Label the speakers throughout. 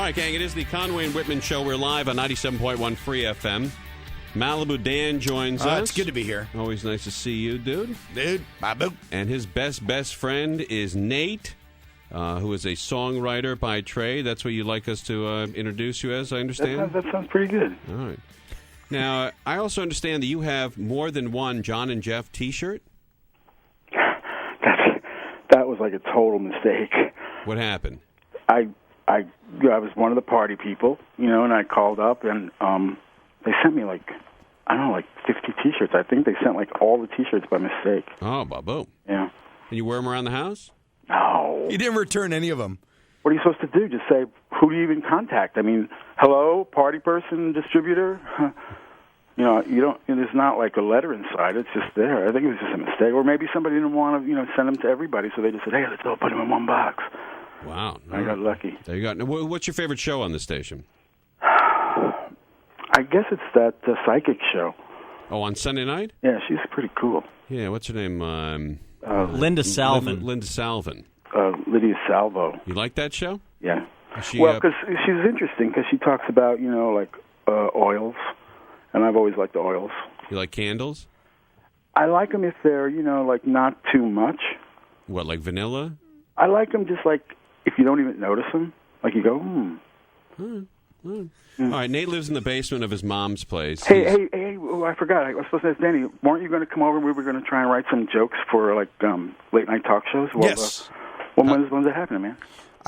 Speaker 1: right, gang, it is the Conway and Whitman Show. We're live on 97.1 Free FM. Malibu Dan joins us.
Speaker 2: It's good to be here.
Speaker 1: Always nice to see you, dude.
Speaker 2: Babu.
Speaker 1: And his best friend is Nate, who is a songwriter by trade. That's what you'd like us to introduce you as, I understand?
Speaker 3: That sounds pretty good.
Speaker 1: All right. Now, I also understand that you have more than one John and Jeff T-shirt.
Speaker 3: That was like a total mistake.
Speaker 1: What happened?
Speaker 3: I was one of the party people, and I called up, and they sent me like 50 T-shirts. I think they sent like all the T-shirts by mistake.
Speaker 1: Oh, Babu.
Speaker 3: Yeah.
Speaker 1: And you wear them around the house?
Speaker 3: No.
Speaker 2: You didn't return any of them.
Speaker 3: What are you supposed to do? Just say, who do you even contact? I mean, hello, party person, distributor? You don't. There's not like a letter inside. It's just there. I think it was just a mistake, or maybe somebody didn't want to, send them to everybody, so they just said, "Hey, let's all put them in one box."
Speaker 1: Wow,
Speaker 3: I got lucky.
Speaker 1: There you go. Now, what's your favorite show on the station?
Speaker 3: I guess it's that psychic show.
Speaker 1: Oh, on Sunday night?
Speaker 3: Yeah, she's pretty cool.
Speaker 1: Yeah, what's her name?
Speaker 4: Linda Salvin.
Speaker 1: Linda Salvin.
Speaker 3: Lydia Salvo.
Speaker 1: You like that show?
Speaker 3: Yeah.
Speaker 1: She,
Speaker 3: well, because she's interesting because she talks about oils. And I've always liked the oils.
Speaker 1: You like candles?
Speaker 3: I like them if they're, not too much.
Speaker 1: What, like vanilla?
Speaker 3: I like them just like if you don't even notice them. Like you go,
Speaker 1: All right, Nate lives in the basement of his mom's place.
Speaker 3: Hey, oh, I forgot. I was supposed to ask Danny, weren't you going to come over and we were going to try and write some jokes for, late-night talk shows? Well,
Speaker 2: yes.
Speaker 3: When's it happening, man?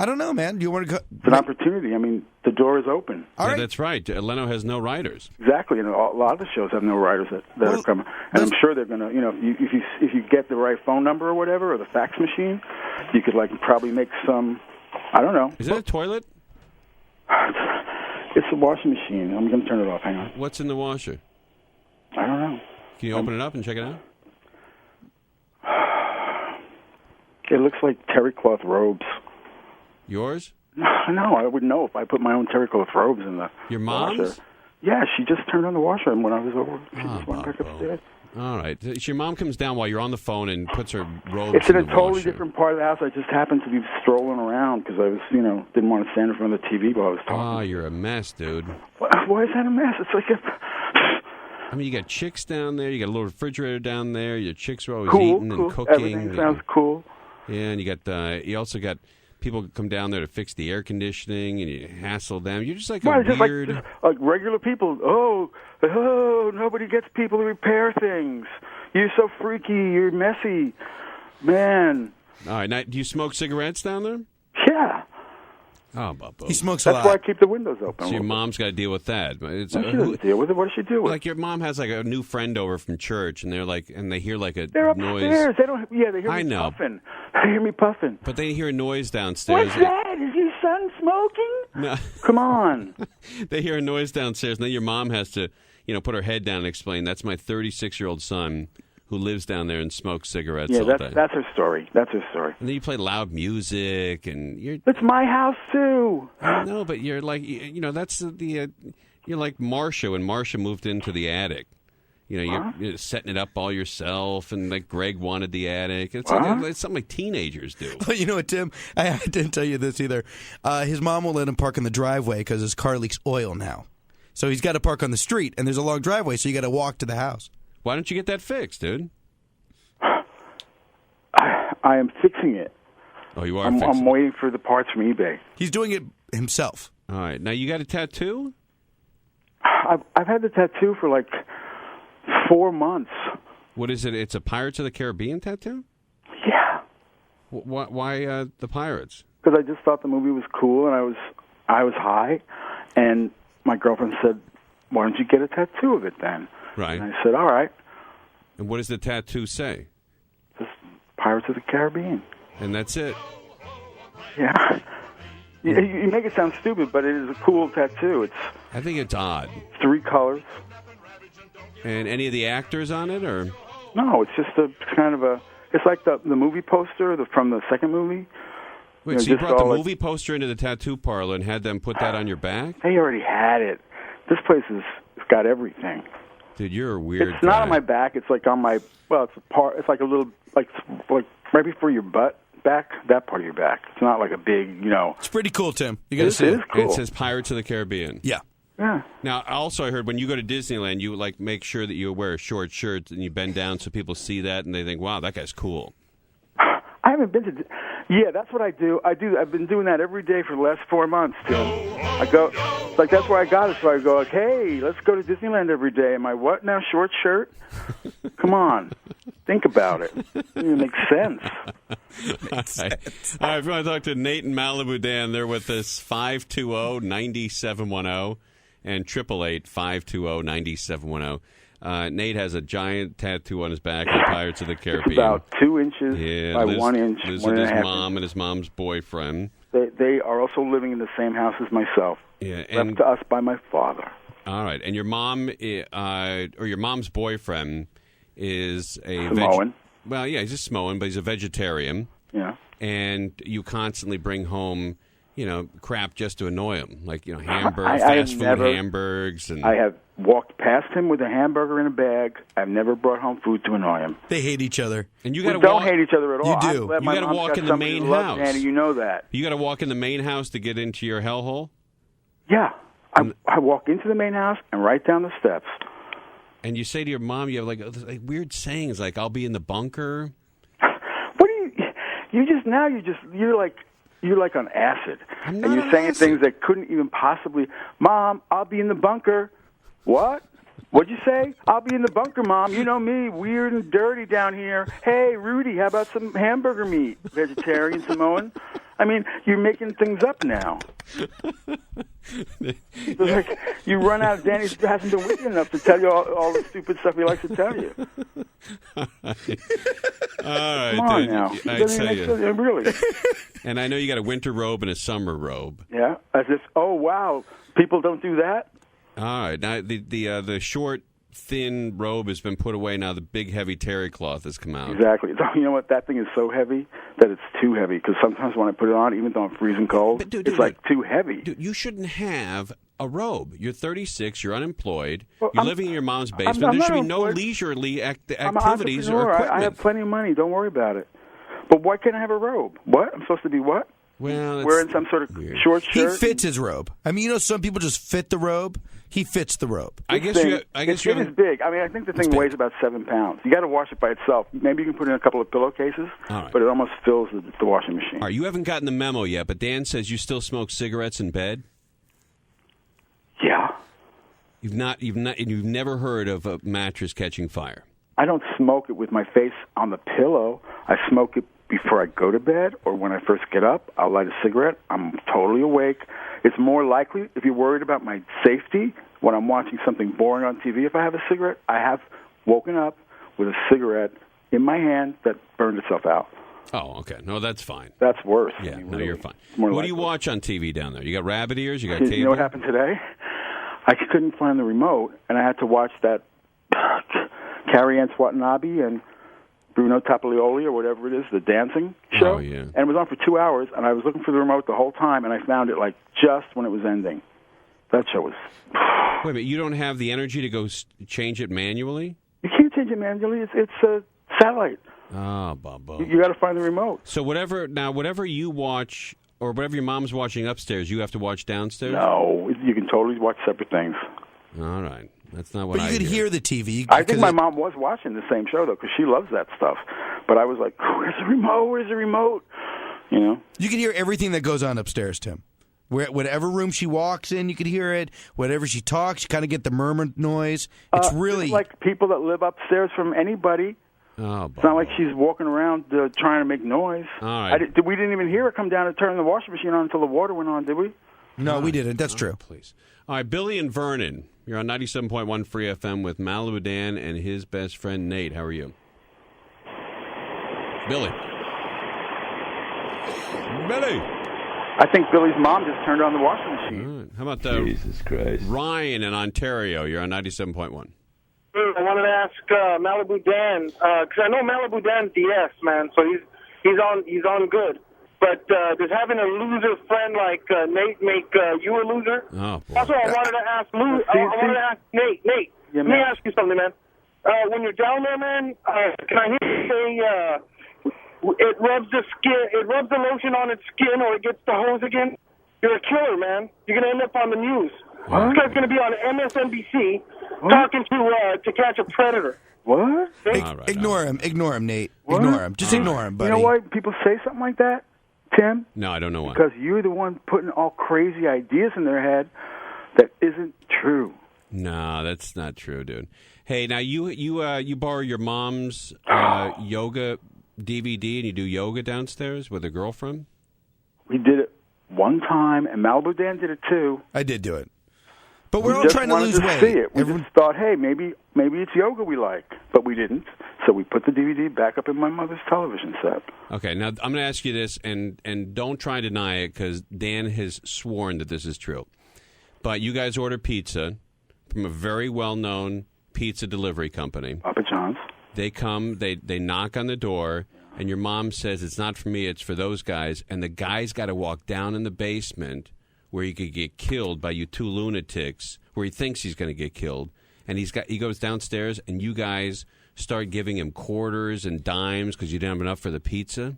Speaker 2: I don't know, man. Do you want to go?
Speaker 3: It's an opportunity. I mean, the door is open.
Speaker 1: All right. That's right. Leno has no writers.
Speaker 3: Exactly. And a lot of the shows have no writers that are coming. And I'm sure they're going to, if you get the right phone number or whatever, or the fax machine, you could, probably make some, I don't know.
Speaker 1: Is that a toilet?
Speaker 3: It's a washing machine. I'm going to turn it off. Hang on.
Speaker 1: What's in the washer?
Speaker 3: I don't know.
Speaker 1: Can you open it up and check it out?
Speaker 3: It looks like terry cloth robes.
Speaker 1: Yours?
Speaker 3: No, I would know if I put my own terry cloth robes in the
Speaker 1: Your mom's?
Speaker 3: washer. Yeah, she just turned on the washer when I was over. She just went back upstairs.
Speaker 1: All right. So your mom comes down while you're on the phone and puts her robes
Speaker 3: It's in a
Speaker 1: the
Speaker 3: totally
Speaker 1: washer.
Speaker 3: different part of the house. I just happened to be strolling around because I was, didn't want to stand in front of the TV while I was talking.
Speaker 1: Oh, you're a mess, dude.
Speaker 3: Why is that a mess? It's like
Speaker 1: I mean, you got chicks down there. You got a little refrigerator down there. Your chicks are always
Speaker 3: cool,
Speaker 1: eating
Speaker 3: cool.
Speaker 1: and cooking.
Speaker 3: Everything sounds cool.
Speaker 1: Yeah, and you also got people come down there to fix the air conditioning, and you hassle them. You're just like a weird...
Speaker 3: Just like regular people. Oh, nobody gets people to repair things. You're so freaky. You're messy. Man.
Speaker 1: All right, now, do you smoke cigarettes down there?
Speaker 3: Yeah.
Speaker 1: Oh, Bubba.
Speaker 2: He smokes a lot.
Speaker 3: That's why I keep the windows open.
Speaker 1: So your mom's got to deal with that. It's,
Speaker 3: she doesn't deal with it. What does she do with it?
Speaker 1: Like your mom has like a new friend over from church, and they hear like a
Speaker 3: They're
Speaker 1: noise.
Speaker 3: upstairs. They don't. Yeah, they hear me puffing. They hear me puffing.
Speaker 1: But they hear a noise downstairs.
Speaker 3: What's that? Is your son smoking?
Speaker 1: No.
Speaker 3: Come on.
Speaker 1: They hear a noise downstairs, and then your mom has to, put her head down and explain, that's my 36-year-old son who lives down there and smokes cigarettes all day.
Speaker 3: That's her story. That's her story.
Speaker 1: And then you play loud music, and you're...
Speaker 3: It's my house, too.
Speaker 1: No, but you're like, that's you're like Marsha when Marsha moved into the attic. You're setting it up all yourself, and like Greg wanted the attic. It's something like teenagers do.
Speaker 2: Well, you know what, Tim? I didn't tell you this either. His mom won't let him park in the driveway because his car leaks oil now. So he's got to park on the street, and there's a long driveway, so you got to walk to the house.
Speaker 1: Why don't you get that fixed, dude?
Speaker 3: I am fixing it.
Speaker 1: Oh, you are
Speaker 3: I'm
Speaker 1: fixing
Speaker 3: waiting for the parts from eBay.
Speaker 2: He's doing it himself.
Speaker 1: All right. Now, you got a tattoo?
Speaker 3: I've had the tattoo for like 4 months.
Speaker 1: What is it? It's a Pirates of the Caribbean tattoo?
Speaker 3: Yeah.
Speaker 1: Why the Pirates?
Speaker 3: Because I just thought the movie was cool, and I was high, and my girlfriend said, "Why don't you get a tattoo of it then?"
Speaker 1: Right.
Speaker 3: And I said, "All right."
Speaker 1: And what does the tattoo say?
Speaker 3: Just Pirates of the Caribbean.
Speaker 1: And that's it?
Speaker 3: Yeah. You make it sound stupid, but it is a cool tattoo.
Speaker 1: I think it's odd.
Speaker 3: 3 colors.
Speaker 1: And any of the actors on it, or?
Speaker 3: No, it's just it's like the movie poster from the second movie.
Speaker 1: Wait, so you brought the movie poster into the tattoo parlor and had them put that on your back?
Speaker 3: They already had it. This place has got everything.
Speaker 1: Dude, you're a weird
Speaker 3: It's not on my back. It's like on my, it's like a little, like right before your butt. that part of your back. It's not like a big,
Speaker 2: It's pretty cool, Tim. You got to
Speaker 3: It
Speaker 2: see
Speaker 3: is
Speaker 2: it.
Speaker 3: cool.
Speaker 1: It says Pirates of the Caribbean.
Speaker 2: Yeah.
Speaker 3: Yeah.
Speaker 1: Now, also, I heard when you go to Disneyland, you make sure that you wear a short shirt and you bend down so people see that and they think, "Wow, that guy's cool."
Speaker 3: I haven't been to. Yeah, that's what I do. I've been doing that every day for the last 4 months, Tim. I go, like, that's where I got it. So I go, like, hey, let's go to Disneyland every day. Am I what now? Short shirt? Come on. Think about it. It makes sense.
Speaker 1: All right, if you want to talk to Nate and Malibu Dan, they're with us 520-9710 and 888-520-9710. Nate has a giant tattoo on his back of the Pirates of the Caribbean.
Speaker 3: It's about 2 inches by
Speaker 1: lives,
Speaker 3: 1 inch.
Speaker 1: Lives
Speaker 3: one
Speaker 1: with
Speaker 3: and a
Speaker 1: his
Speaker 3: half
Speaker 1: mom and his mom's boyfriend.
Speaker 3: They are also living in the same house as myself.
Speaker 1: Yeah,
Speaker 3: left to us by my father.
Speaker 1: All right, and your mom or your mom's boyfriend is a
Speaker 3: Samoan.
Speaker 1: Well, yeah, he's a Samoan, but he's a vegetarian.
Speaker 3: Yeah.
Speaker 1: And you constantly bring home, crap just to annoy him, like hamburgers,
Speaker 3: I
Speaker 1: fast food hamburgers, and
Speaker 3: I have walked past him with a hamburger in a bag. I've never brought home food to annoy him.
Speaker 2: They hate each other.
Speaker 1: And you
Speaker 3: We
Speaker 1: got to
Speaker 3: don't hate each other at all.
Speaker 2: You do.
Speaker 3: I'm glad
Speaker 1: You
Speaker 3: my
Speaker 1: gotta
Speaker 3: mom's
Speaker 1: walk
Speaker 3: got
Speaker 1: in the
Speaker 3: somebody
Speaker 1: main
Speaker 3: who loves
Speaker 1: house.
Speaker 3: Danny, you know that.
Speaker 1: You got to walk in the main house to get into your hellhole.
Speaker 3: Yeah. I walk into the main house and right down the steps.
Speaker 1: And you say to your mom, you have like weird sayings, like "I'll be in the bunker."
Speaker 3: What do you're like on acid.
Speaker 1: I'm
Speaker 3: And
Speaker 1: not
Speaker 3: you're
Speaker 1: on
Speaker 3: saying
Speaker 1: acid.
Speaker 3: things that couldn't even possibly. Mom, I'll be in the bunker. What? What'd you say? I'll be in the bunker, Mom. You know me, weird and dirty down here. Hey, Rudy, how about some hamburger meat? Vegetarian, Samoan? I mean, you're making things up now. It's like you run out. Danny hasn't been with you enough to tell you all the stupid stuff he likes to tell you.
Speaker 1: All right,
Speaker 3: Come on
Speaker 1: dude.
Speaker 3: now.
Speaker 1: I
Speaker 3: It doesn't
Speaker 1: tell
Speaker 3: make
Speaker 1: you.
Speaker 3: sense, really.
Speaker 1: And I know you got a winter robe and a summer robe.
Speaker 3: Yeah, as if, oh, wow, people don't do that?
Speaker 1: All right, now the short, thin robe has been put away. Now the big, heavy terry cloth has come out.
Speaker 3: Exactly. You know what? That thing is so heavy that it's too heavy. Because sometimes when I put it on, even though I'm freezing cold,
Speaker 1: But, dude,
Speaker 3: it's like too heavy.
Speaker 1: Dude, you shouldn't have a robe. You're 36. You're unemployed.
Speaker 3: Well,
Speaker 1: you're
Speaker 3: I'm-
Speaker 1: living in your mom's basement.
Speaker 3: I'm
Speaker 1: there should
Speaker 3: not
Speaker 1: be no
Speaker 3: employed.
Speaker 1: leisurely
Speaker 3: I'm an
Speaker 1: activities or
Speaker 3: entrepreneur.
Speaker 1: equipment.
Speaker 3: I have plenty of money. Don't worry about it. But why can't I have a robe? What? I'm supposed to be what?
Speaker 1: Well, that's
Speaker 3: Wearing some sort of
Speaker 1: weird.
Speaker 3: short
Speaker 2: He
Speaker 3: shirt?
Speaker 2: fits his robe. I mean, some people just fit the robe. He fits the robe.
Speaker 1: I guess
Speaker 3: Thing,
Speaker 1: you. I guess
Speaker 3: it
Speaker 1: you.
Speaker 3: is
Speaker 1: haven't-
Speaker 3: big. I mean, I think the thing
Speaker 2: big.
Speaker 3: weighs about 7 pounds. You got to wash it by itself. Maybe you can put in a couple of pillowcases,
Speaker 1: All right.
Speaker 3: but it almost fills the washing machine.
Speaker 1: All right, you haven't gotten the memo yet, but Dan says you still smoke cigarettes in bed.
Speaker 3: Yeah.
Speaker 1: You've never heard of a mattress catching fire.
Speaker 3: I don't smoke it with my face on the pillow. I smoke it before I go to bed or when I first get up. I'll light a cigarette. I'm totally awake. It's more likely, if you're worried about my safety, when I'm watching something boring on TV, if I have a cigarette, I have woken up with a cigarette in my hand that burned itself out.
Speaker 1: Oh, okay. No, that's fine.
Speaker 3: That's worse.
Speaker 1: Yeah,
Speaker 3: I mean,
Speaker 1: no,
Speaker 3: really.
Speaker 1: you're fine.
Speaker 3: It's more
Speaker 1: What do you
Speaker 3: likely.
Speaker 1: watch on TV down there? You got rabbit ears? You got cable?
Speaker 3: You know what happened today? I couldn't find the remote, and I had to watch that Carrie Ann Watanabe and Bruno Taglioli or whatever it is, the dancing show.
Speaker 1: Oh, yeah.
Speaker 3: And it was on for 2 hours, and I was looking for the remote the whole time, and I found it like just when it was ending. That show was...
Speaker 1: Wait a minute. You don't have the energy to go change it manually?
Speaker 3: You can't change it manually. It's a satellite.
Speaker 1: Oh, Bobo.
Speaker 3: You got to find the remote.
Speaker 1: So whatever you watch or whatever your mom's watching upstairs, you have to watch downstairs?
Speaker 3: No, you can totally watch separate things.
Speaker 1: All right. That's not what
Speaker 2: But
Speaker 1: I
Speaker 2: you could hear the TV.
Speaker 3: I think
Speaker 2: because
Speaker 3: my mom was watching the same show, though, because she loves that stuff. But I was like, where's the remote? Where's the remote? You know?
Speaker 2: You can hear everything that goes on upstairs, Tim. Whatever room she walks in, you can hear it. Whatever she talks, you kind of get the murmur noise. It's really...
Speaker 3: It's like people that live upstairs from anybody.
Speaker 1: Oh,
Speaker 3: It's not like she's walking around trying to make noise.
Speaker 1: All right.
Speaker 3: We didn't even hear her come down and turn the washing machine on until the water went on, did we?
Speaker 2: No, we didn't. That's true.
Speaker 1: Please. All right, Billy and Vernon. You're on 97.1 Free FM with Malibu Dan and his best friend Nate. How are you? Billy. Billy.
Speaker 3: I think Billy's mom just turned on the washing machine.
Speaker 1: All right. How about
Speaker 5: Jesus Christ.
Speaker 1: Ryan in Ontario? You're on 97.1.
Speaker 6: I wanted to ask Malibu Dan because I know Malibu Dan's DS man, so he's on good. But does having a loser friend like Nate make you a loser?
Speaker 1: Oh, boy.
Speaker 6: Also, I wanted to ask Nate.
Speaker 3: Yeah,
Speaker 6: Let me
Speaker 3: man.
Speaker 6: ask you something, man. When you're down there, man, can I hear you say it rubs the skin, it rubs the lotion on its skin, or it gets the hose again, you're a killer, man. You're gonna end up on the news.
Speaker 3: What?
Speaker 6: This guy's gonna be on MSNBC talking to catch a predator.
Speaker 3: What?
Speaker 2: Ignore him, Nate.
Speaker 3: What?
Speaker 2: Ignore him. Just ignore him, buddy.
Speaker 3: You know why people say something like that, Tim?
Speaker 1: No, I don't know why.
Speaker 3: Because you're the one putting all crazy ideas in their head that isn't true.
Speaker 1: No, that's not true, dude. Hey, now you borrow your mom's yoga DVD and you do yoga downstairs with a girlfriend?
Speaker 3: We did it one time, and Malibu Dan did it too.
Speaker 2: I did do it. But we're all
Speaker 3: just
Speaker 2: trying to
Speaker 3: wanted
Speaker 2: lose
Speaker 3: to
Speaker 2: weight.
Speaker 3: see it. We just thought, hey, maybe it's yoga we like, but we didn't. So we put the DVD back up in my mother's television set.
Speaker 1: Okay, now I'm going to ask you this, and don't try to deny it because Dan has sworn that this is true. But you guys order pizza from a very well-known pizza delivery company.
Speaker 3: Papa John's.
Speaker 1: They come, they knock on the door, and your mom says, it's not for me, it's for those guys. And the guy's got to walk down in the basement where he could get killed by you two lunatics, where he thinks he's going to get killed. And he goes downstairs, and you guys start giving him quarters and dimes because you didn't have enough for the pizza?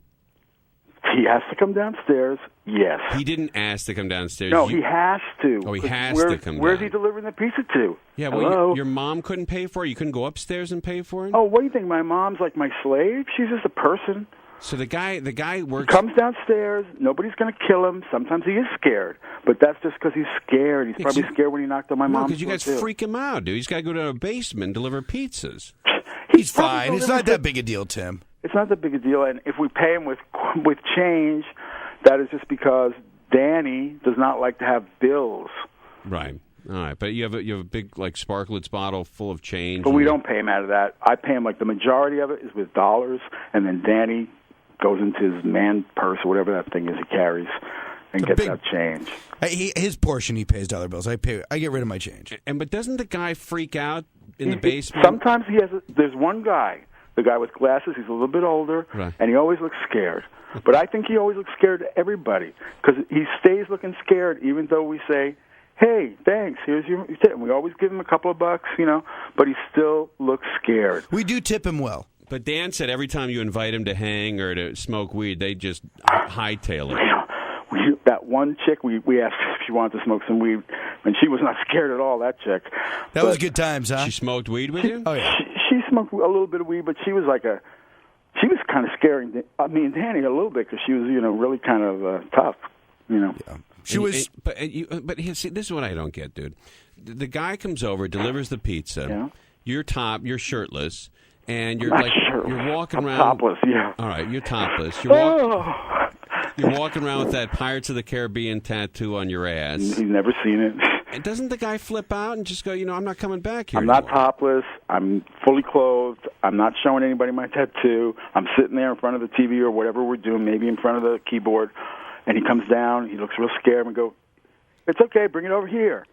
Speaker 3: He has to come downstairs, yes.
Speaker 1: He didn't ask to come downstairs.
Speaker 3: No, he has to.
Speaker 1: Oh, he has to come down.
Speaker 3: Where's he delivering the pizza to?
Speaker 1: Yeah, well, your mom couldn't pay for it? You couldn't go upstairs and pay for it?
Speaker 3: Oh, what do you think? My mom's like my slave? She's just a person.
Speaker 1: So the guy works...
Speaker 3: He comes downstairs. Nobody's going to kill him. Sometimes he is scared. But that's just because he's scared. He's probably scared when he knocked on my mom's door,
Speaker 1: because you guys freak him out, dude. He's got to go to a basement and deliver pizzas.
Speaker 2: He's fine. It's not that big a deal, Tim.
Speaker 3: It's not that big a deal. And if we pay him with change, that is just because Danny does not like to have bills.
Speaker 1: Right. All right, but you have a big like Sparklets bottle full of change.
Speaker 3: But we don't pay him out of that. I pay him like the majority of it is with dollars, and then Danny goes into his man purse or whatever that thing is he carries and gets that change.
Speaker 2: His portion he pays dollar bills. I get rid of my change.
Speaker 1: But doesn't the guy freak out in the basement?
Speaker 3: Sometimes he has. There's one guy, the guy with glasses. He's a little bit older,
Speaker 1: right,
Speaker 3: and he always looks scared. But I think he always looks scared to everybody because he stays looking scared, even though we say, "Hey, thanks. Here's your tip." And we always give him a couple of bucks, but he still looks scared.
Speaker 2: We do tip him well.
Speaker 1: But Dan said every time you invite him to hang or to smoke weed, they just hightail it.
Speaker 3: That one chick, we asked if she wanted to smoke some weed, and she was not scared at all, that chick.
Speaker 2: That was good times, huh?
Speaker 1: She smoked weed with you?
Speaker 2: Oh, yeah.
Speaker 3: She smoked a little bit of weed, but she was she was kind of scaring me and Danny a little bit because she was, really kind of tough, Yeah.
Speaker 2: She was...
Speaker 1: But see, this is what I don't get, dude. The guy comes over, delivers the pizza.
Speaker 3: Yeah.
Speaker 1: You're shirtless. And you're you're walking around
Speaker 3: topless, yeah.
Speaker 1: All right, you're topless. You're walking around with that Pirates of the Caribbean tattoo on your ass.
Speaker 3: He's never seen it.
Speaker 1: And doesn't the guy flip out and just go, I'm not coming back here?
Speaker 3: I'm not topless. I'm fully clothed. I'm not showing anybody my tattoo. I'm sitting there in front of the TV or whatever we're doing, maybe in front of the keyboard. And he comes down. He looks real scared and go, "It's okay. Bring it over here."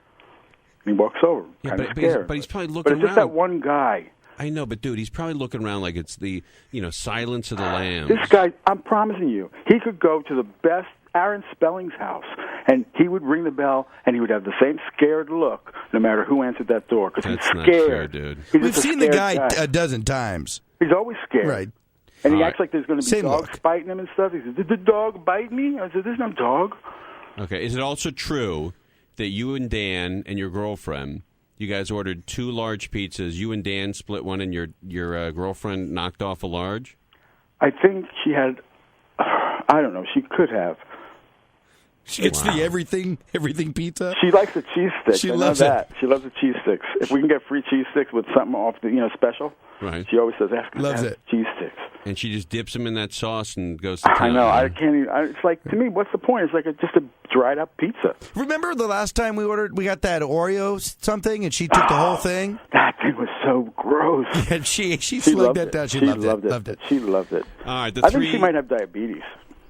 Speaker 3: And he walks over, kind of scared.
Speaker 1: But he's probably looking around.
Speaker 3: But it's just that one guy.
Speaker 1: I know, but dude, he's probably looking around like it's the, Silence of the Lambs.
Speaker 3: This guy, I'm promising you, he could go to the best Aaron Spelling's house, and he would ring the bell, and he would have the same scared look no matter who answered that door, because he's scared.
Speaker 1: That's not true, dude.
Speaker 2: We've seen the guy a dozen times.
Speaker 3: He's always scared.
Speaker 2: Right.
Speaker 3: And he acts like there's going to be
Speaker 2: Same
Speaker 3: dogs
Speaker 2: look.
Speaker 3: biting him and stuff. He says, "Did the dog bite me?" I said, "There's no dog."
Speaker 1: Okay. Is it also true that you and Dan and your girlfriend, you guys ordered 2 large pizzas, you and Dan split one, and your girlfriend knocked off a large?
Speaker 3: I think she had, I don't know, she could have.
Speaker 2: She gets the everything pizza.
Speaker 3: She likes the cheese sticks.
Speaker 2: She
Speaker 3: I know
Speaker 2: loves
Speaker 3: that. She loves the cheese sticks. If we can get free cheese sticks with something off the, special,
Speaker 1: right?
Speaker 3: She always says, "Ask
Speaker 2: loves
Speaker 3: for
Speaker 2: it.
Speaker 3: cheese sticks."
Speaker 1: And she just dips them in that sauce and goes to town.
Speaker 3: I know. I can't even. It's like, to me, what's the point? It's like just a dried up pizza.
Speaker 2: Remember the last time we got that Oreo something, and she took the whole thing?
Speaker 3: That thing was so gross.
Speaker 2: And she slugged that down. She loved it.
Speaker 3: She loved it.
Speaker 1: All right,
Speaker 3: I think she might have diabetes.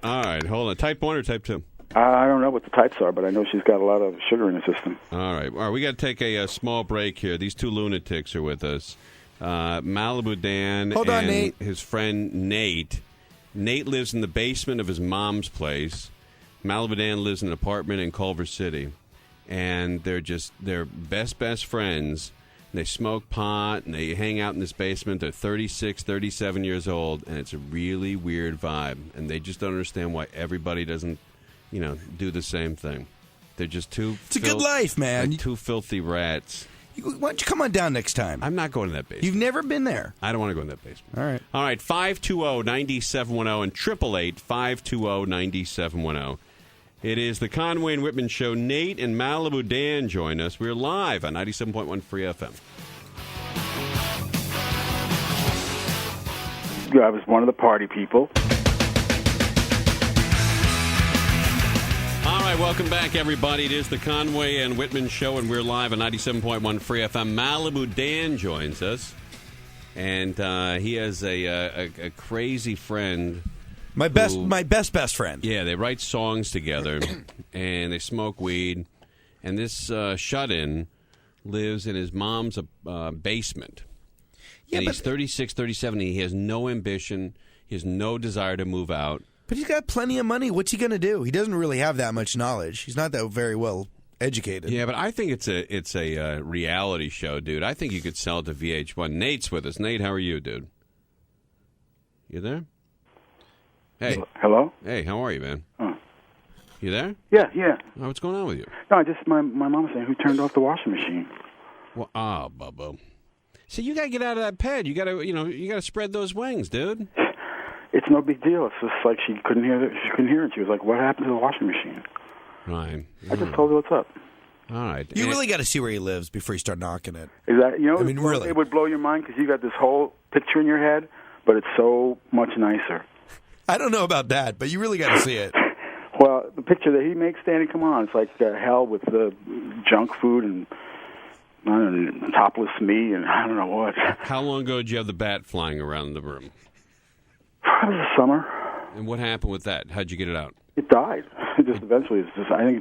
Speaker 1: All right, hold on. Type 1 or type 2?
Speaker 3: I don't know what the types are, but I know she's got a lot of sugar in her system.
Speaker 1: All right. We got to take a small break here. These 2 lunatics are with us. Malibu Dan and
Speaker 2: Nate.
Speaker 1: His friend Nate. Nate lives in the basement of his mom's place. Malibu Dan lives in an apartment in Culver City. And they're best friends. and they smoke pot, and they hang out in this basement. They're 36, 37 years old, and it's a really weird vibe. And they just don't understand why everybody doesn't, do the same thing. They're just too...
Speaker 2: It's a good life, man.
Speaker 1: Like two filthy rats.
Speaker 2: Why don't you come on down next time?
Speaker 1: I'm not going to that basement.
Speaker 2: You've never been there.
Speaker 1: I don't want to go in that basement.
Speaker 2: All right.
Speaker 1: 520-9710 and 888-520-9710. It is the Conway and Whitman Show. Nate and Malibu Dan join us. We're live on 97.1 Free FM.
Speaker 3: I was one of the party people.
Speaker 1: All right, welcome back, everybody. It is the Conway and Whitman Show, and we're live on 97.1 Free FM. Malibu Dan joins us, and he has a crazy friend.
Speaker 2: My best friend.
Speaker 1: Yeah, they write songs together, and they smoke weed, and this shut-in lives in his mom's basement.
Speaker 2: Yeah,
Speaker 1: and he's 36, 37, and he has no ambition. He has no desire to move out.
Speaker 2: But he's got plenty of money. What's he going to do? He doesn't really have that much knowledge. He's not that very well educated.
Speaker 1: Yeah, but I think it's a reality show, dude. I think you could sell it to VH1. Nate's with us. Nate, how are you, dude? You there? Hey.
Speaker 3: Hello?
Speaker 1: Hey, how are you, man? You there?
Speaker 3: Yeah.
Speaker 1: Oh, what's going on with you?
Speaker 3: No, my mom was saying, who turned off the washing machine?
Speaker 1: Well, Bubba. See, you got to get out of that bed. You got to spread those wings, dude.
Speaker 3: It's no big deal. It's just like she couldn't hear it. She was like, what happened to the washing machine?
Speaker 1: Right.
Speaker 3: I just told her what's up.
Speaker 1: All right.
Speaker 2: You really got to see where he lives before you start knocking it.
Speaker 3: Is that,
Speaker 2: really.
Speaker 3: It would blow your mind because you got this whole picture in your head, but it's so much nicer.
Speaker 2: I don't know about that, but you really got to see it.
Speaker 3: Well, the picture that he makes, Danny, come on. It's like hell with the junk food and topless me and I don't know what.
Speaker 1: How long ago did you have the bat flying around the room?
Speaker 3: It was the summer.
Speaker 1: And what happened with that? How'd you get it out?
Speaker 3: It died. I think it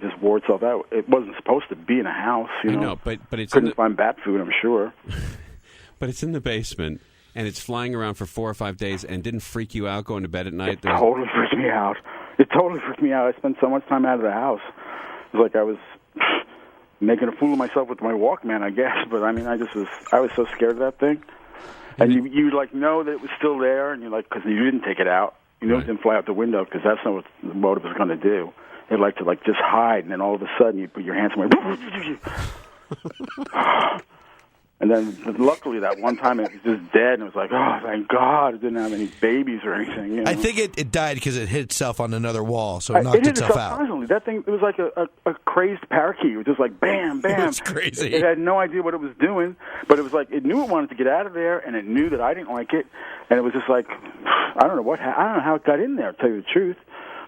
Speaker 3: just wore itself out. It wasn't supposed to be in a house. I
Speaker 1: know, but it's
Speaker 3: couldn't find bat food, I'm sure.
Speaker 1: But it's in the basement, and it's flying around for 4 or 5 days, and didn't freak you out going to bed at night?
Speaker 3: It totally freaked me out. I spent so much time out of the house. It was like I was making a fool of myself with my Walkman, I guess. But I mean, I was so scared of that thing. And you like know that it was still there, and you're like, because you didn't take it out. You know, It didn't fly out the window because that's not what the motive was going to do. It liked to just hide, and then all of a sudden you put your hands somewhere. And then luckily that one time it was just dead, and it was like, oh, thank God it didn't have any babies or anything.
Speaker 2: I think it died because it hit itself on another wall, so it knocked
Speaker 3: hit
Speaker 2: itself out.
Speaker 3: Constantly. That thing, it was like a crazed parakeet. It was just like bam, bam.
Speaker 2: It was crazy.
Speaker 3: It had no idea what it was doing, but it was like it knew it wanted to get out of there, and it knew that I didn't like it, and it was just like, I don't know how it got in there, to tell you the truth.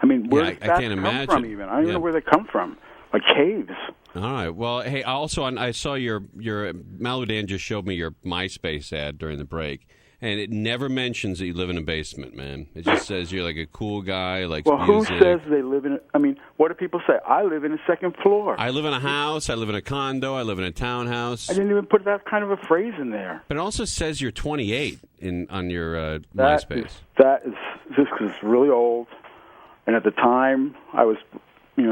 Speaker 3: I mean, where does that come from even? I don't even know where they come from. Like caves.
Speaker 1: All right. Well, hey, also, I saw your Malibu Dan just showed me your MySpace ad during the break, and it never mentions that you live in a basement, man. It just says you're like a cool guy, like music.
Speaker 3: Well, who says they live in I mean, what do people say? I live in a second floor.
Speaker 1: I live in a house. I live in a condo. I live in a townhouse.
Speaker 3: I didn't even put that kind of a phrase in there.
Speaker 1: But it also says you're 28 on your MySpace.
Speaker 3: That is just because it's really old, and at the time I was,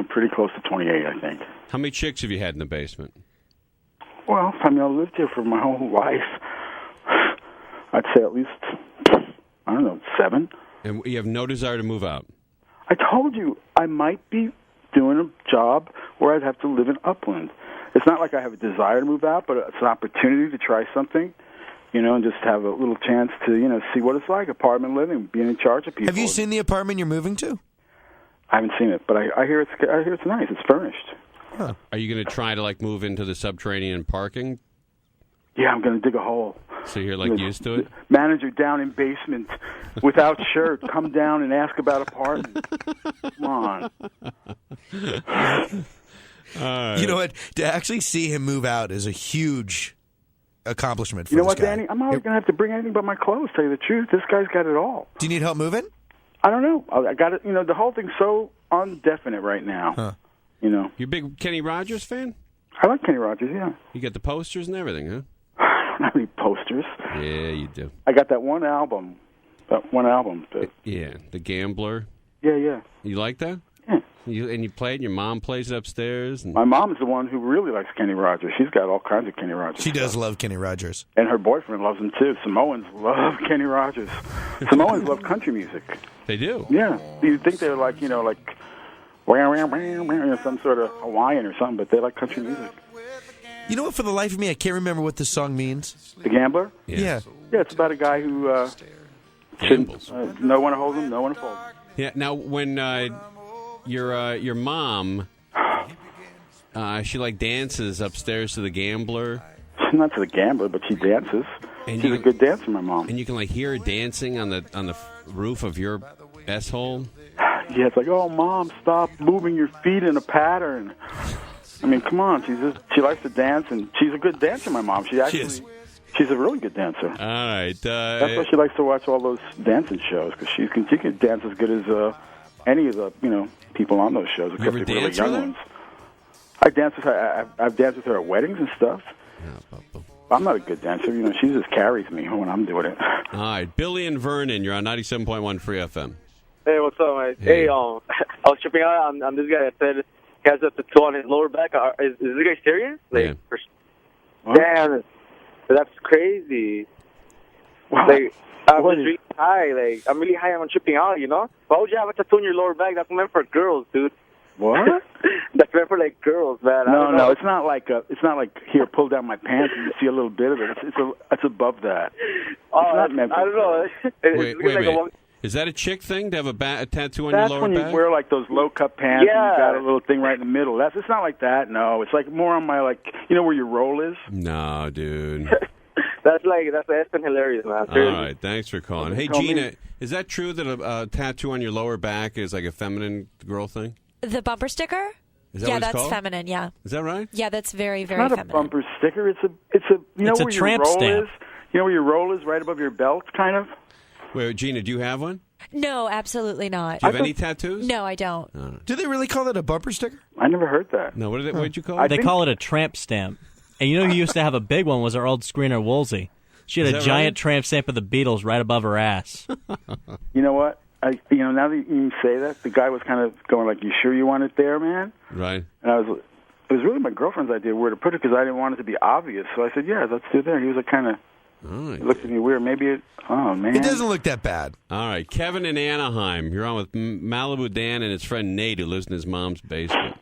Speaker 3: pretty close to 28, I think.
Speaker 1: How many chicks have you had in the basement?
Speaker 3: Well, I lived here for my whole life. I'd say at least, 7.
Speaker 1: And you have no desire to move out?
Speaker 3: I told you, I might be doing a job where I'd have to live in Upland. It's not like I have a desire to move out, but it's an opportunity to try something, and just have a little chance to, see what it's like, apartment living, being in charge of people.
Speaker 2: Have you seen the apartment you're moving to?
Speaker 3: I haven't seen it, but I hear it's nice. It's furnished.
Speaker 1: Huh. Are you going to try to move into the subterranean parking?
Speaker 3: Yeah, I'm going to dig a hole.
Speaker 1: So you're used to it?
Speaker 3: Manager down in basement without shirt. Come down and ask about apartment. Come on.
Speaker 2: You know what? To actually see him move out is a huge accomplishment for
Speaker 3: this guy.
Speaker 2: You know what,
Speaker 3: Danny? I'm always going to have to bring anything but my clothes, tell you the truth. This guy's got it all.
Speaker 2: Do you need help moving?
Speaker 3: I don't know. I got it. The whole thing's so undefinite right now.
Speaker 1: Huh. You a big Kenny Rogers fan?
Speaker 3: I like Kenny Rogers, yeah.
Speaker 1: You got the posters and everything, huh?
Speaker 3: I don't have any posters.
Speaker 1: Yeah, you do.
Speaker 3: I got that one album.
Speaker 1: Yeah, The Gambler.
Speaker 3: Yeah.
Speaker 1: You like that?
Speaker 3: Yeah.
Speaker 1: You play it, and your mom plays it upstairs? And...
Speaker 3: My mom is the one who really likes Kenny Rogers. She's got all kinds of Kenny Rogers.
Speaker 2: She does love Kenny Rogers.
Speaker 3: And her boyfriend loves him, too. Samoans love Kenny Rogers. Samoans love country music.
Speaker 1: They do?
Speaker 3: Yeah. You'd think they're like, some sort of Hawaiian or something, but they like country music.
Speaker 2: You know what? For the life of me, I can't remember what this song means.
Speaker 3: The Gambler?
Speaker 2: Yeah.
Speaker 3: Yeah, it's about a guy who
Speaker 1: Gambles.
Speaker 3: No one to hold him, no one to fold him.
Speaker 1: Yeah. Now, when your mom, she dances upstairs to the Gambler.
Speaker 3: Not to the Gambler, but she dances.
Speaker 1: And
Speaker 3: She's a good dancer, my mom.
Speaker 1: And you can hear her dancing on the roof of your S-hole.
Speaker 3: Yeah, it's like, oh, Mom, stop moving your feet in a pattern. I mean, come on. She likes to dance, and she's a good dancer, my mom. She's a really good dancer.
Speaker 1: All right.
Speaker 3: That's why she likes to watch all those dancing shows, because she can dance as good as any of the people on those shows, except the really young ones. I've danced with her at weddings and stuff.
Speaker 1: Yeah,
Speaker 3: I'm not a good dancer. She just carries me when I'm doing it.
Speaker 1: All right. Billy and Vernon, you're on 97.1 Free FM.
Speaker 5: Hey, what's up, mate? Hey, I was tripping out on this guy that said he has a tattoo on his lower back. Is this guy serious?
Speaker 1: Yeah.
Speaker 5: Damn, that's crazy.
Speaker 3: Wow.
Speaker 5: I'm just really high. I'm really high. I'm tripping out, Why would you have a tattoo on your lower back? That's meant for girls, dude.
Speaker 3: What?
Speaker 5: That's meant for girls, man.
Speaker 3: No, it's not like here, pull down my pants and you see a little bit of it. It's above that. It's not meant for
Speaker 5: I don't know.
Speaker 1: Wait. Is that a chick thing to have a tattoo on your lower back?
Speaker 3: That's when you wear those low cut pants and you got a little thing right in the middle. It's not like that. No, it's more on my where your roll is.
Speaker 1: No, dude.
Speaker 5: That's been hilarious, man.
Speaker 1: All right, thanks for calling. Hey, Gina, is that true that a tattoo on your lower back is a feminine girl thing?
Speaker 7: The bumper sticker?
Speaker 1: Is that what it's
Speaker 7: that's
Speaker 1: called?
Speaker 7: feminine. Yeah.
Speaker 1: Is that right?
Speaker 7: Yeah, that's very, very
Speaker 3: It's not
Speaker 7: feminine.
Speaker 3: a bumper sticker. It's a
Speaker 4: It's a
Speaker 3: where
Speaker 4: tramp
Speaker 3: your roll
Speaker 4: stamp.
Speaker 3: is. You know where your roll is, right above your belt, kind of.
Speaker 1: Wait, Gina, do you have one?
Speaker 7: No, absolutely not.
Speaker 1: Do you have any tattoos?
Speaker 7: No, I don't.
Speaker 2: Do they really call that a bumper sticker?
Speaker 3: I never heard that.
Speaker 1: No, what'd you call it?
Speaker 4: They call it a tramp stamp. And who used to have a big one was our old screener Woolsey. She had a giant tramp stamp of the Beatles right above her ass.
Speaker 3: You know what? Now that you say that, the guy was kind of going you sure you want it there, man?
Speaker 1: Right.
Speaker 3: And it was really my girlfriend's idea where to put it because I didn't want it to be obvious. So I said, yeah, let's do it there. He was kind of looked at me weird. Maybe oh, man.
Speaker 2: It doesn't look that bad.
Speaker 1: All right. Kevin in Anaheim. You're on with Malibu Dan and his friend Nate, who lives in his mom's basement.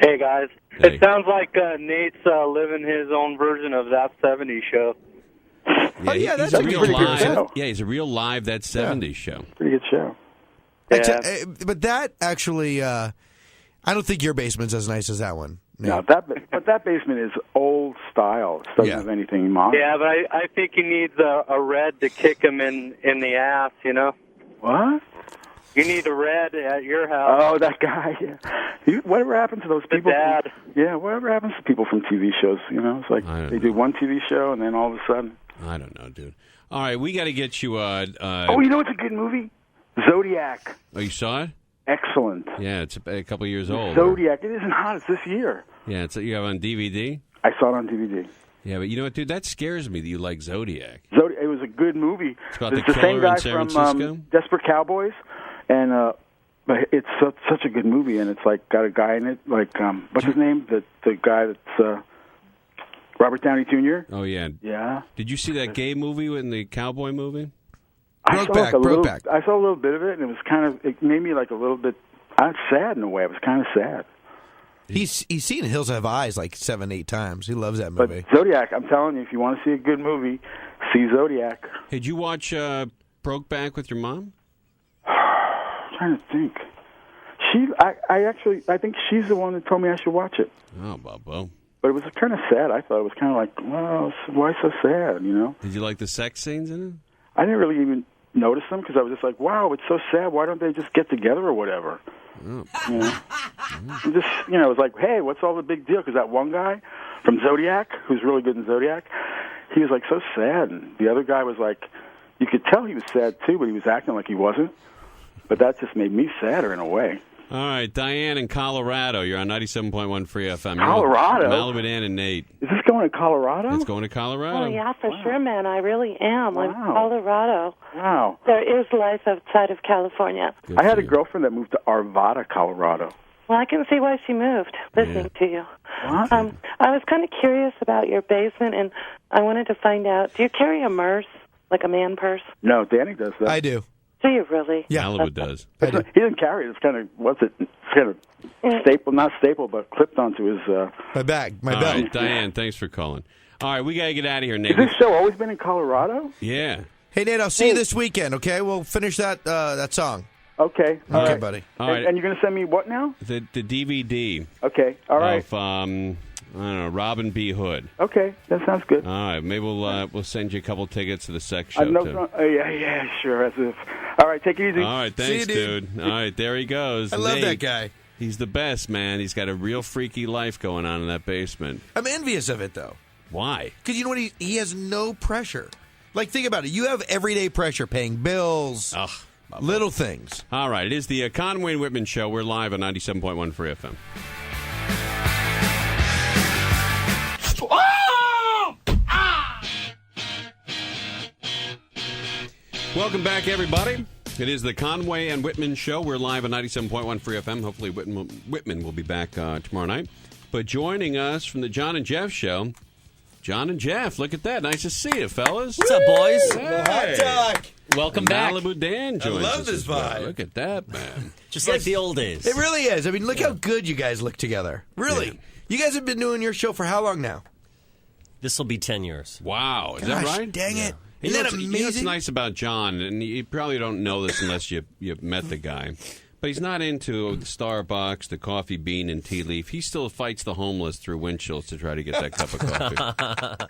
Speaker 8: Hey, guys.
Speaker 1: Hey.
Speaker 8: It sounds like Nate's living his own version of That 70s Show.
Speaker 1: Yeah,
Speaker 2: that's
Speaker 1: he's
Speaker 2: a pretty good
Speaker 3: show.
Speaker 1: Yeah, he's a real live That 70s show.
Speaker 3: Pretty good show.
Speaker 8: Yeah.
Speaker 2: But that actually, I don't think your basement's as nice as that one.
Speaker 3: No, that basement is old style. It doesn't have anything modern.
Speaker 8: Yeah, but I think he needs a red to kick him in the ass,
Speaker 3: What?
Speaker 8: You need a red at your house.
Speaker 3: Oh, that guy. Yeah. Whatever happens to those people?
Speaker 8: Dad.
Speaker 3: Whatever happens to people from TV shows? It's like they do one TV show and then all of a sudden.
Speaker 1: I don't know, dude. All right, we got to get you.
Speaker 3: Oh, you know what's a good movie? Zodiac.
Speaker 1: Oh, you saw it?
Speaker 3: Excellent.
Speaker 1: Yeah, it's a couple years old.
Speaker 3: Zodiac. It isn't hot. It's this year.
Speaker 1: Yeah, you have it on DVD.
Speaker 3: I saw it on DVD.
Speaker 1: Yeah, but you know what, dude? That scares me that you like Zodiac.
Speaker 3: It was a good movie.
Speaker 1: It's about
Speaker 3: It's
Speaker 1: the
Speaker 3: the same
Speaker 1: killer in
Speaker 3: guy
Speaker 1: San
Speaker 3: from
Speaker 1: Francisco?
Speaker 3: Desperate Cowboys, and but it's such a good movie, and it's got a guy in it what's his name? The guy that's Robert Downey Jr.
Speaker 1: Oh yeah.
Speaker 3: Yeah.
Speaker 1: Did you see that gay movie in the cowboy movie?
Speaker 2: Brokeback.
Speaker 3: I saw a little bit of it, and it made me a little bit. I was sad in a way. I was kind of sad.
Speaker 2: He's seen Hills Have Eyes 7-8 times. He loves that
Speaker 3: But
Speaker 2: movie.
Speaker 3: Zodiac, I'm telling you, if you want to see a good movie, see Zodiac.
Speaker 1: Hey, did you watch Brokeback with your mom?
Speaker 3: I'm trying to think. I think she's the one that told me I should watch it.
Speaker 1: Oh, Bobo.
Speaker 3: But it was kind of sad. I thought it was kind of well, why so sad,
Speaker 1: Did you like the sex scenes in it?
Speaker 3: I didn't really even notice them because I was just wow, it's so sad. Why don't they just get together or whatever?
Speaker 1: Oh.
Speaker 3: And just, it was hey, what's all the big deal? Because that one guy from Zodiac, who's really good in Zodiac, he was so sad. And the other guy was you could tell he was sad too, but he was acting like he wasn't. But that just made me sadder in a way.
Speaker 1: All right, Diane in Colorado. You're on 97.1 Free FM.
Speaker 3: Colorado?
Speaker 1: Malibu Dan and Nate.
Speaker 3: Is this going to Colorado?
Speaker 1: It's going to Colorado.
Speaker 9: Oh, yeah, for sure, man. I really am. I'm
Speaker 3: Wow.
Speaker 9: Colorado.
Speaker 3: Wow.
Speaker 9: There is life outside of California.
Speaker 1: Good
Speaker 3: I had
Speaker 1: for
Speaker 3: a
Speaker 1: you.
Speaker 3: girlfriend that moved to Arvada, Colorado.
Speaker 9: Well, I can see why she moved, listening to you.
Speaker 3: What?
Speaker 9: I was kind of curious about your basement, and I wanted to find out, do you carry a purse, like a man purse?
Speaker 3: No, Danny does that.
Speaker 2: I do.
Speaker 9: Do you really?
Speaker 2: Yeah.
Speaker 1: Malibu does.
Speaker 2: I do.
Speaker 3: He didn't carry it. It's kind of, it's kind of staple, not staple, but clipped onto his...
Speaker 2: My bag. My
Speaker 1: All
Speaker 2: belt.
Speaker 1: right, Diane, thanks for calling. All right, we got to get out of here, Nate.
Speaker 3: Has this show always been in Colorado?
Speaker 1: Yeah.
Speaker 2: Hey, Nate, I'll see you this weekend, okay? We'll finish that song.
Speaker 3: Okay. All
Speaker 2: Okay,
Speaker 3: right.
Speaker 2: buddy.
Speaker 1: All right.
Speaker 3: And you're going to send me what now?
Speaker 1: The DVD
Speaker 3: Okay. All right.
Speaker 1: of, I don't know, Robin B. Hood.
Speaker 3: Okay. That sounds good.
Speaker 1: All right, maybe we'll send you a couple tickets to the sex show,
Speaker 3: No,
Speaker 1: too.
Speaker 3: yeah, sure. As if. All right, take it easy.
Speaker 1: All right, thanks,
Speaker 2: See you, dude.
Speaker 1: All right, there he goes.
Speaker 2: I love
Speaker 1: Nate.
Speaker 2: that guy.
Speaker 1: He's the best, man. He's got a real freaky life going on in that basement.
Speaker 2: I'm envious of it, though.
Speaker 1: Why?
Speaker 2: Because you know what? He has no pressure. Like, think about it. You have everyday pressure, paying bills,
Speaker 1: Ugh.
Speaker 2: little things.
Speaker 1: All right, it is the Conway and Whitman Show. We're live on 97.1 Free FM. Welcome back, everybody. It is the Conway and Whitman Show. We're live on 97.1 Free FM. Hopefully Whitman will be back tomorrow night. But joining us from the John and Jeff Show, John and Jeff. Look at that. Nice to see you, fellas.
Speaker 10: What's up, boys?
Speaker 1: Hey.
Speaker 2: Hot dog.
Speaker 10: Welcome back.
Speaker 1: Malibu Dan joins
Speaker 2: love
Speaker 1: us
Speaker 2: this
Speaker 1: as well.
Speaker 2: vibe.
Speaker 1: Look at that, man.
Speaker 10: Just like the old days.
Speaker 2: It really is. I mean, look how good you guys look together. Really.
Speaker 1: Yeah.
Speaker 2: You guys have been doing your show for how long now?
Speaker 10: This will be 10 years.
Speaker 1: Wow. Is that
Speaker 2: Gosh,
Speaker 1: right?
Speaker 2: dang it.
Speaker 1: You
Speaker 2: Isn't
Speaker 1: know
Speaker 2: that
Speaker 1: what's- You know what's
Speaker 2: amazing?
Speaker 1: nice about John, and you probably don't know this unless you've met the guy, but he's not into the Starbucks, the coffee bean, and tea leaf. He still fights the homeless through windshields to try to get that cup of coffee.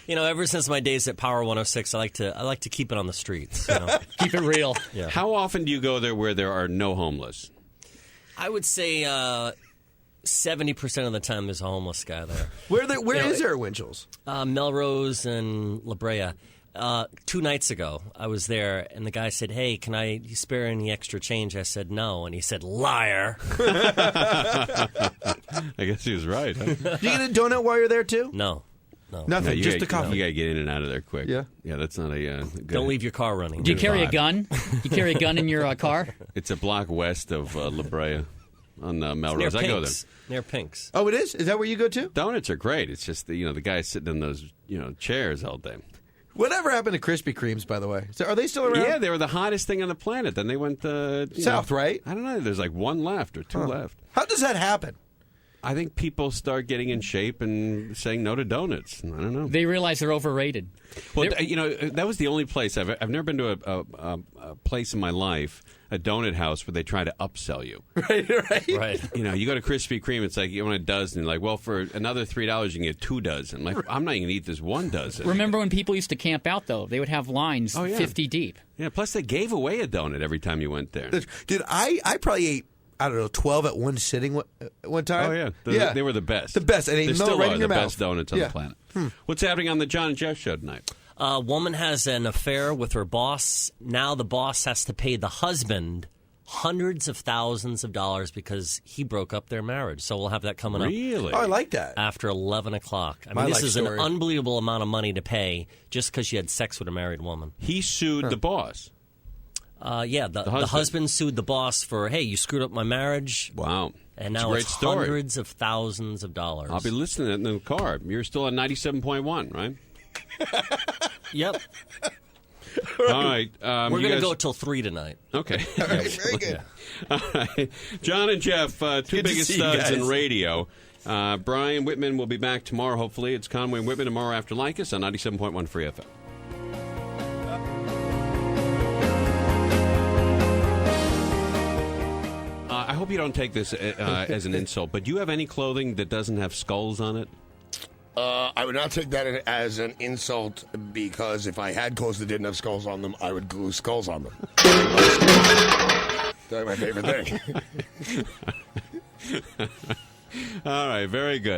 Speaker 10: You know, ever since my days at Power 106, I like to keep it on the streets. You know?
Speaker 11: Keep it real.
Speaker 10: Yeah.
Speaker 1: How often do you go there where there are no homeless?
Speaker 10: I would say 70% of the time there's a homeless guy there.
Speaker 2: Where is
Speaker 10: know,
Speaker 2: there at Winchell's?
Speaker 10: Melrose and La Brea. 2 nights ago, I was there, and the guy said, "Hey, can I spare any extra change?" I said, "No," and he said, "Liar."
Speaker 1: I guess he was right. Huh?
Speaker 2: Do you get a donut while you're there, too?
Speaker 10: No.
Speaker 2: Nothing,
Speaker 1: No, you
Speaker 2: just
Speaker 1: gotta-
Speaker 2: a coffee.
Speaker 1: You got to get in and out of there quick.
Speaker 2: Yeah.
Speaker 1: Yeah, that's not a good...
Speaker 10: Don't leave your car running.
Speaker 11: Do you carry a
Speaker 1: vibe.
Speaker 11: gun? You carry a gun in your car?
Speaker 1: It's a block west of La Brea on
Speaker 10: Near
Speaker 1: Melrose. I go there.
Speaker 10: Pink's. Near Pink's.
Speaker 2: Oh, it is? Is that where you go to?
Speaker 1: Donuts are great. It's just the guys sitting in those chairs all day.
Speaker 2: Whatever happened to Krispy Kremes, by the way? So are they still around?
Speaker 1: Yeah, they were the hottest thing on the planet. Then they went
Speaker 2: South, right?
Speaker 1: I don't know. There's like one left or two left.
Speaker 2: How does that happen?
Speaker 1: I think people start getting in shape and saying no to donuts. I don't know.
Speaker 11: They realize they're overrated.
Speaker 1: Well, that was the only place I've never been to a place in my life, a donut house where they try to upsell you.
Speaker 10: Right.
Speaker 1: You go to Krispy Kreme, it's like you want a dozen. Like, well, for another $3, you can get 2 dozen. Like, I'm not even going to eat this 1 dozen.
Speaker 11: Remember when people used to camp out, though? They would have lines
Speaker 1: Oh, yeah.
Speaker 11: 50 deep.
Speaker 1: Yeah. Plus, they gave away a donut every time you went there.
Speaker 2: Dude, I probably ate, I don't know, 12 at one sitting one time.
Speaker 1: Oh yeah, they were the best.
Speaker 2: The best, and they
Speaker 1: they
Speaker 2: melt
Speaker 1: still
Speaker 2: right
Speaker 1: are
Speaker 2: in
Speaker 1: the
Speaker 2: your mouth.
Speaker 1: best donuts on the planet. What's happening on the John and Jeff show tonight?
Speaker 10: A woman has an affair with her boss. Now the boss has to pay the husband hundreds of thousands of dollars because he broke up their marriage. So we'll have that coming up.
Speaker 1: Really?
Speaker 2: Oh, I like that.
Speaker 10: After 11 o'clock. I
Speaker 2: My
Speaker 10: mean, this
Speaker 2: life
Speaker 10: is
Speaker 2: story.
Speaker 10: an unbelievable amount of money to pay just because she had sex with a married woman.
Speaker 1: He sued the boss.
Speaker 10: The husband sued the boss for, hey, you screwed up my marriage.
Speaker 1: Wow.
Speaker 10: And
Speaker 1: It's a
Speaker 10: now
Speaker 1: great
Speaker 10: it's
Speaker 1: story.
Speaker 10: hundreds of thousands of dollars.
Speaker 1: I'll be listening in the car. You're still on 97.1, right?
Speaker 10: Yep.
Speaker 1: All right.
Speaker 10: We're going to go till 3 tonight.
Speaker 1: Okay.
Speaker 2: All right, very good.
Speaker 1: All right. John and Jeff, two
Speaker 2: Good to
Speaker 1: biggest
Speaker 2: see you
Speaker 1: studs
Speaker 2: guys.
Speaker 1: in radio. Brian Whitman will be back tomorrow, hopefully. It's Conway and Whitman tomorrow after Lycus on 97.1 Free FM. I hope you don't take this as an insult, but do you have any clothing that doesn't have skulls on it?
Speaker 12: I would not take that as an insult because if I had clothes that didn't have skulls on them, I would glue skulls on them. That's my favorite thing.
Speaker 1: All right, very good.